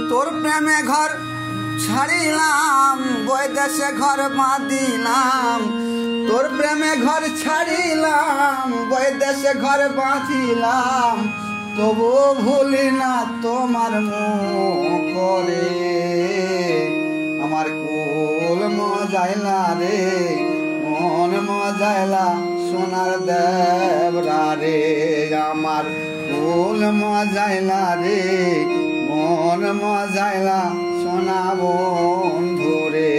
তোর প্রেমে ঘর ছাড়িলাম বৈদেশে ঘর বাঁধিলাম তোর প্রেমে ঘর ছাড়িলাম বৈদেশে ঘর বাঁধিলাম তবু ভুলি না তোমার মুখ করে আমার কুল মজাইলা রে মন মজাইলা সোনার দেবরা রে আমার কুল মজাইলা রে মন মজাইলা সোনা বন্ধু রে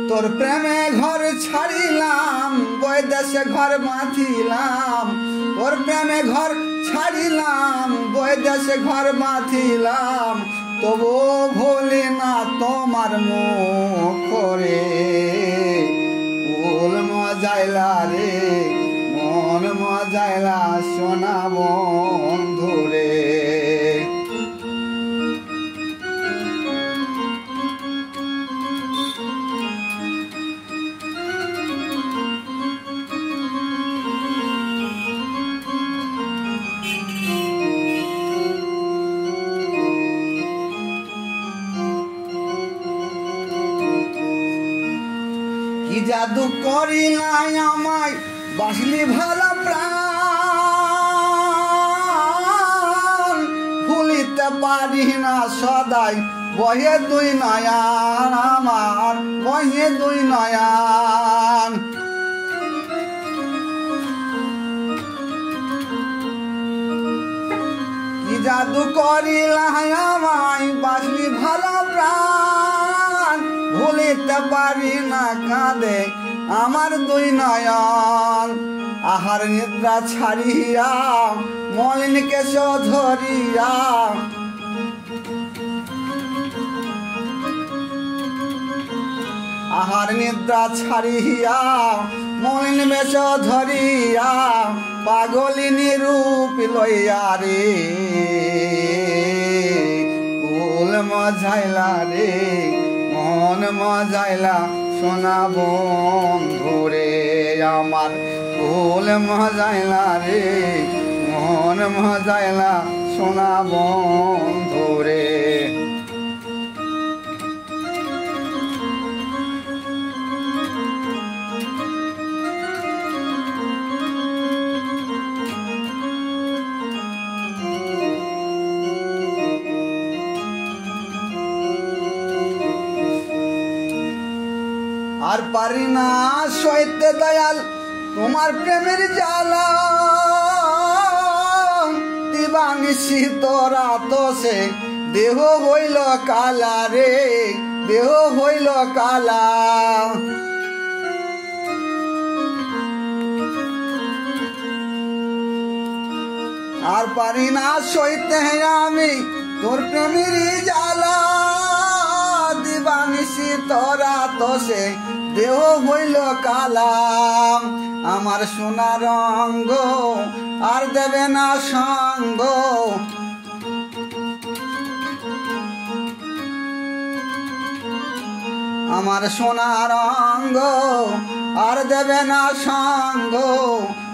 তোর প্রেমে ঘর ছাড়িলাম বৈদেশে ঘর বাঁধিলাম তোর প্রেমে ঘর ছাড়িলাম বৈদেশে ঘর বাঁধিলাম তবু ভুলি না তোমার মুখ রে কুল মজাইলা রে মন মজাইলা সোনা বন্ধু রে কি জাদু করিলাই আমায় বাসলি ভালো প্রাণ ভুলিতে পারি না সদাই বহে দুই নয়ন আমার বহে দুই নয়ন কি জাদু করিলাই আমায় বাসলি ভালো প্রাণ ভুলিতে পারি না কাঁদে আমার দুই নয়ন আহার নিদ্রা ছাড়িয়া মলিন কেশ ধরিয়া আহার নিদ্রা ছাড়িয়া মলিন বেশ ধরিয়া পাগলিনী রূপ লইয়া রে কুল মজাইলা রে মন মজাইলা সোনা বন্ধু রে আমার কুল মজাইলা রে মন মজাইলা সোনা বন্ধু রে আর পারি না সইতে দয়াল তোমার প্রেমের জ্বালা দিবানিশি তোরা তো সে দেহ হইল কালা রে দেহ হইল কালা আর পারি না সইতে আমি তোর প্রেমের জ্বালা দিবানিশি তোরা তো সে দেহ হইল কালা আমার সোনা রঙ্গ আর দেবে না সঙ্গ আমার সোনা রঙ্গ আর দেবে না সঙ্গ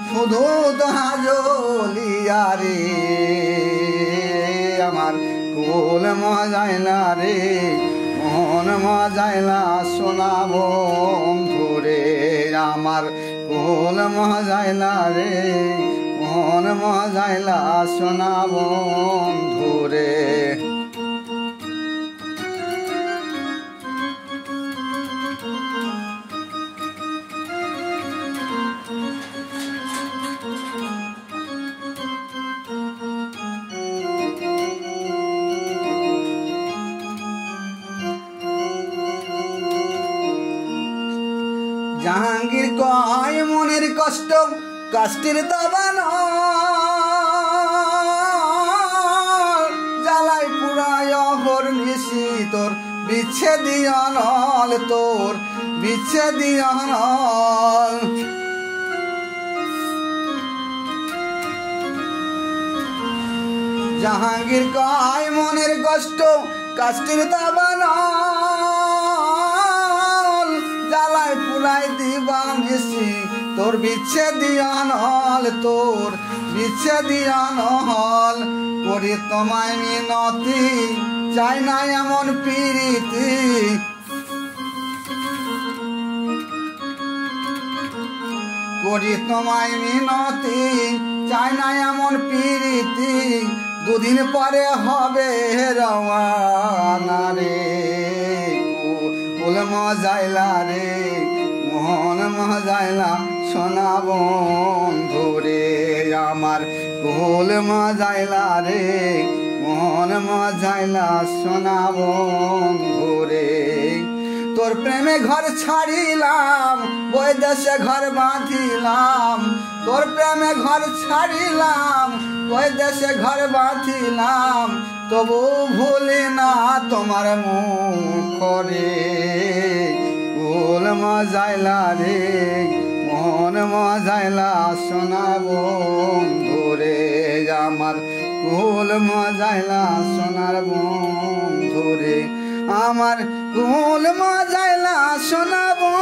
শুধু দোহাজলিয়া রে আমার কুল মজাইলা রে মন মজাইলা সোনা বন্ধু রে আমার কুল মজাইলা রে মন মজাইলা সোনা বন্ধু রে জাহাঙ্গীর কয় মনের কষ্ট কাষ্টের দাবান জ্বালাই পুরায় অহর নিশি তোর বিচ্ছেদিয়া নল তোর বিচ্ছেদিয়া নল জাহাঙ্গীর কয় মনের কষ্ট কাষ্টের দাবান জ্বালাই পুরাই দিবানিশি তোর বিচ্ছেদিয়া নল তোর বিচ্ছেদিয়া নহল করি তোমায় মিনতি, চাই না এমন প্রীতি। করি তোমায় মিনতি, চাই না এমন প্রীতি। দুদিন পরে হবে রওয়ানা রে, কুল মজাইলা রে, মন মজাইলা সোনা বন্ধু রে আমার। কুল মজাইলা রে, মন মজাইলা সোনা বন্ধু রে। তোর প্রেমে ঘর ছাড়িলাম, ওই দেশে ঘর বাঁধিলাম। তোর প্রেমে ঘর ছাড়িলাম, ওই দেশে ঘর বাঁধিলাম। তবু ভুলি না তোমার মুখ রে, কুল মজাইলা রে, মন মজাইলা সোনা বন্ধু রে আমার। কুল মজাইলা সোনার বন্ধু রে আমার। কুল মজাইলা সোনা বন্ধু।